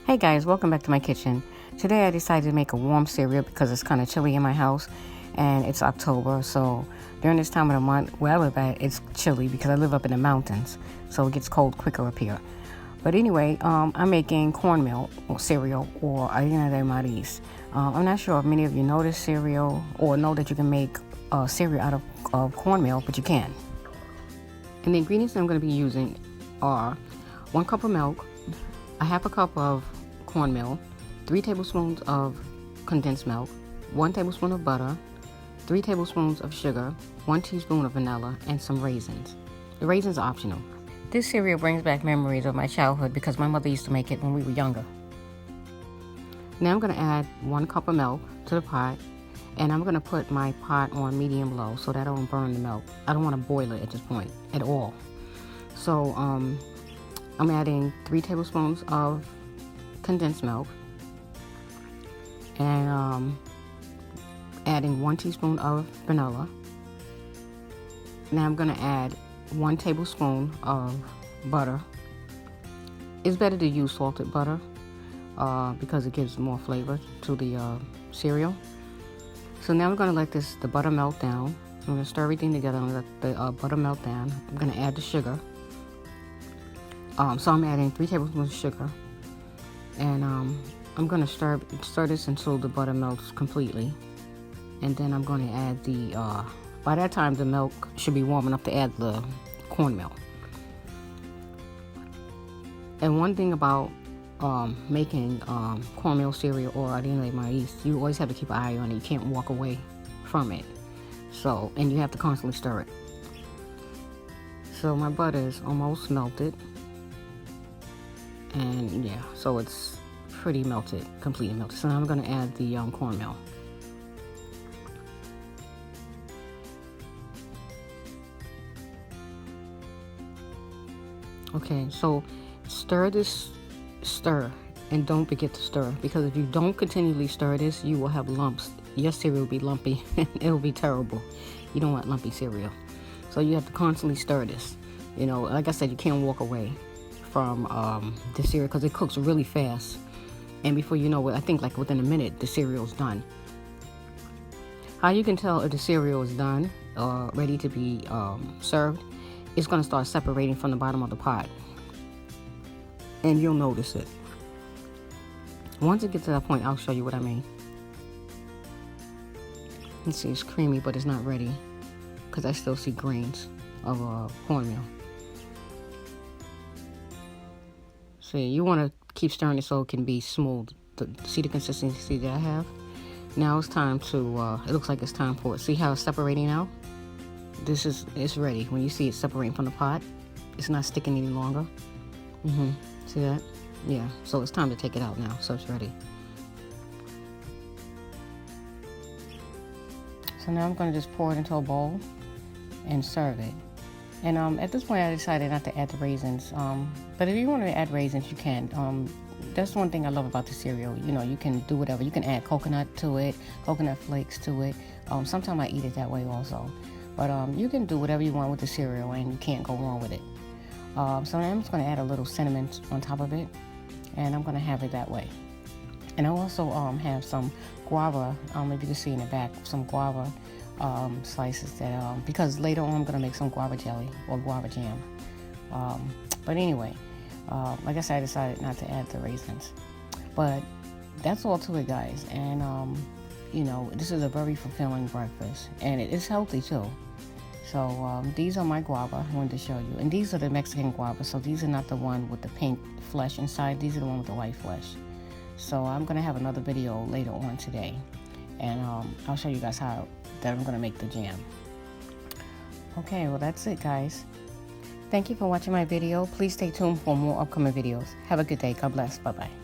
Hey guys, welcome back to my kitchen. Today I decided to make a warm cereal because it's kind of chilly in my house and it's October, so during this time of the month where I live at, it's chilly because I live up in the mountains, so it gets cold quicker up here. But anyway, I'm making cornmeal or cereal, or Harina de maiz. I'm not sure if many of you know this cereal or know that you can make cereal out of cornmeal, but you can. And the ingredients I'm going to be using are 1 cup of milk, a half a cup of cornmeal, 3 tablespoons of condensed milk, 1 tablespoon of butter, 3 tablespoons of sugar, 1 teaspoon of vanilla, and some raisins. The raisins are optional. This cereal brings back memories of my childhood because my mother used to make it when we were younger. Now I'm going to add 1 cup of milk to the pot, and I'm going to put my pot on medium-low so that I don't burn the milk. I don't want to boil it at this point at all. So I'm adding 3 tablespoons of condensed milk and adding 1 teaspoon of vanilla. Now I'm going to add 1 tablespoon of butter. It's better to use salted butter because it gives more flavor to the cereal. So now we're going to let the butter melt down. I'm going to stir everything together and let the butter melt down. I'm going to add the sugar. So I'm adding 3 tablespoons of sugar, and I'm going to stir this until the butter melts completely, and then I'm going to add by that time the milk should be warm enough to add the cornmeal. And one thing about making cornmeal cereal or harina de maiz, you always have to keep an eye on it. You can't walk away from it. So, and you have to constantly stir it. So my butter is almost melted. And yeah, so it's pretty melted, completely melted. So now I'm going to add the cornmeal. Okay, so stir and don't forget to stir, because if you don't continually stir this, you will have lumps. Your cereal will be lumpy and it will be terrible. You don't want lumpy cereal. So you have to constantly stir this. You know, like I said, you can't walk away from the cereal because it cooks really fast, and before you know it, I think like within a minute the cereal's done. How you can tell if the cereal is done or ready to be served, it's going to start separating from the bottom of the pot, and you'll notice it. Once it gets to that point, I'll show you what I mean. You see, it's creamy, but it's not ready because I still see grains of cornmeal. So you want to keep stirring it so it can be smooth. See the consistency that I have? Now it's time to, it looks like it's time for it. See how it's separating out? It's ready. When you see it separating from the pot, it's not sticking any longer. See that? Yeah, so it's time to take it out now, so it's ready. So now I'm going to just pour it into a bowl and serve it. And at this point, I decided not to add the raisins. But if you want to add raisins, you can. That's one thing I love about the cereal. You know, you can do whatever. You can add coconut to it, coconut flakes to it. Sometimes I eat it that way also. But you can do whatever you want with the cereal, and you can't go wrong with it. So now I'm just going to add a little cinnamon on top of it, and I'm going to have it that way. And I also have some guava. If you can see in the back, some guava slices that because later on I'm going to make some guava jelly or guava jam. But anyway, like I said, I decided not to add the raisins. But that's all to it, guys. And you know, this is a very fulfilling breakfast, and it is healthy too. So these are my guava I wanted to show you, and these are the Mexican guava. So these are not the one with the pink flesh inside. These are the one with the white flesh. So I'm going to have another video later on today, and I'll show you guys how that I'm going to make the jam. Okay, well that's it, guys. Thank you for watching my video. Please stay tuned for more upcoming videos. Have a good day. God bless. Bye-bye.